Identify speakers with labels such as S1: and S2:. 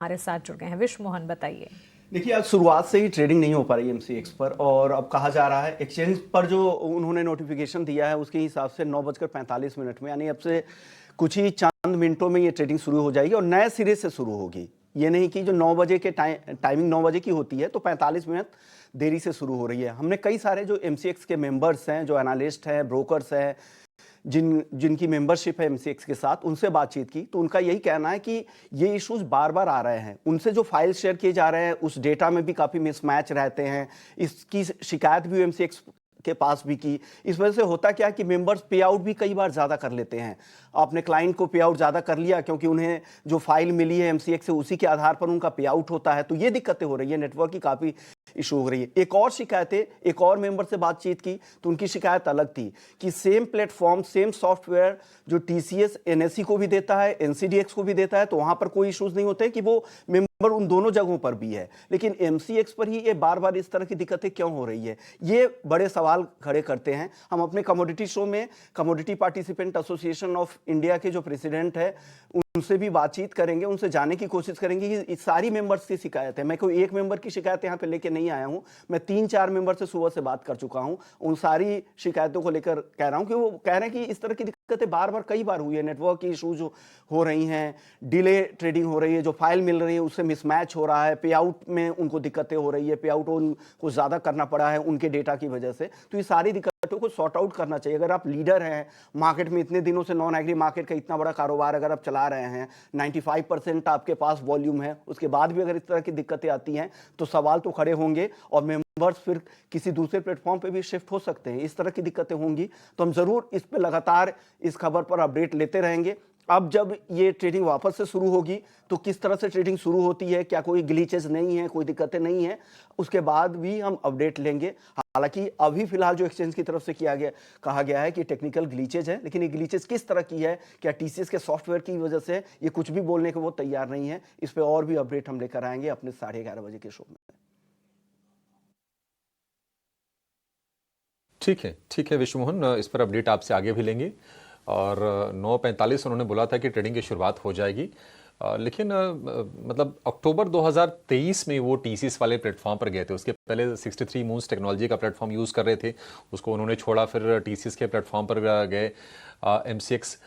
S1: हमारे साथ जुड़ गए हैं। विश्व मोहन, बताइए।
S2: देखिए, आज शुरुआत से ही ट्रेडिंग नहीं हो पा रही है एमसीएक्स पर, और अब कहा जा रहा है एक्सचेंज पर जो उन्होंने नोटिफिकेशन दिया है उसके हिसाब से 9:45 में, यानी अब से कुछ ही चंद मिनटों में ये ट्रेडिंग शुरू हो जाएगी और नए सिरे से शुरू होगी। ये नहीं कि जो 9 बजे के टाइमिंग 9 बजे की होती है तो 45 मिनट देरी से शुरू हो रही है। हमने कई सारे जो एमसीएक्स के मेंबर्स हैं, जो एनालिस्ट हैं, ब्रोकर्स हैं, जिनकी मेंबरशिप है एमसीएक्स के साथ, उनसे बातचीत की तो उनका यही कहना है कि ये इश्यूज बार बार आ रहे हैं। उनसे जो फाइल शेयर किए जा रहे हैं उस डेटा में भी काफ़ी मिसमैच रहते हैं। इसकी शिकायत भी एमसीएक्स के पास भी की। इस वजह से होता क्या है कि मेंबर्स पे आउट भी कई बार ज़्यादा कर लेते हैं। अपने क्लाइंट को पे आउट ज़्यादा कर लिया क्योंकि उन्हें जो फाइल मिली है एमसीएक्स से उसी के आधार पर उनका पे आउट होता है। तो ये दिक्कतें हो रही है, नेटवर्क की काफ़ी इशू हो रही है। एक और शिकायतें, एक और मेंबर से बातचीत की तो उनकी शिकायत अलग थी कि सेम प्लेटफॉर्म, सेम सॉफ्टवेयर जो टीसीएस एनएससी को भी देता है, एनसीडीएक्स को भी देता है, तो वहां पर कोई इश्यूज नहीं होते कि वो मेंबर उन दोनों जगहों पर भी है, लेकिन एमसीएक्स पर ही ये बार बार इस तरह की दिक्कतें क्यों हो रही है, ये बड़े सवाल खड़े करते हैं। हम अपने कमोडिटी शो में commodity participant association of India के जो प्रेसिडेंट है उनसे भी बातचीत करेंगे, उनसे जानने की कोशिश करेंगे कि इस सारी मेंबर्स की शिकायत है। मैं कोई एक मेंबर की शिकायत यहाँ पे लेके नहीं आया हूँ, मैं 3-4 मेंबर से सुबह से बात कर चुका हूँ। उन सारी शिकायतों को लेकर कह रहा हूँ कि वो कह रहे हैं कि इस तरह की दिक्कतें बार बार कई बार हुई है। नेटवर्क की इशूज हो रही हैं, डिले ट्रेडिंग हो रही है, जो फाइल मिल रही है उससे मिसमैच हो रहा है, पे आउट में उनको दिक्कतें हो रही है, पे आउट उनको ज़्यादा करना पड़ा है उनके डेटा की वजह से। तो ये सारी दिक्कतों को सॉर्ट आउट करना चाहिए। अगर आप लीडर हैं मार्केट में, इतने दिनों से नॉन एग्री मार्केट का इतना बड़ा कारोबार अगर आप चला रहे हैं, 95% आपके पास वॉल्यूम है, उसके बाद भी अगर इस तरह की दिक्कतें आती हैं तो सवाल तो खड़े होंगे और मेंबर्स फिर किसी दूसरे प्लेटफॉर्म पे भी शिफ्ट हो सकते हैं। इस तरह की दिक्कतें होंगी तो हम जरूर इस पे लगातार इस खबर पर अपडेट लेते रहेंगे। अब जब ये ट्रेडिंग वापस से शुरू होगी तो किस तरह से ट्रेडिंग शुरू होती है, क्या कोई ग्लिचेस नहीं है, कोई दिक्कतें नहीं है, उसके बाद भी हम अपडेट लेंगे। हालांकि अभी फिलहाल जो एक्सचेंज की तरफ से कहा गया है कि टेक्निकल ग्लिचेज है, लेकिन ये ग्लिचेज किस तरह की है, क्या टीसीएस के सॉफ्टवेयर की वजह से, ये कुछ भी बोलने को वो तैयार नहीं है। इस पर और भी अपडेट हम लेकर आएंगे अपने 11:30 बजे के शो में।
S3: ठीक है विश्व मोहन, इस पर अपडेट आपसे आगे भी लेंगे। और 9:45 उन्होंने बोला था कि ट्रेडिंग की शुरुआत हो जाएगी, लेकिन मतलब अक्टूबर 2023 में वो टीसीएस वाले प्लेटफॉर्म पर गए थे। उसके पहले 63 मून्स टेक्नोलॉजी का प्लेटफॉर्म यूज़ कर रहे थे, उसको उन्होंने छोड़ा, फिर टीसीएस के प्लेटफॉर्म पर गए। एमसीएक्स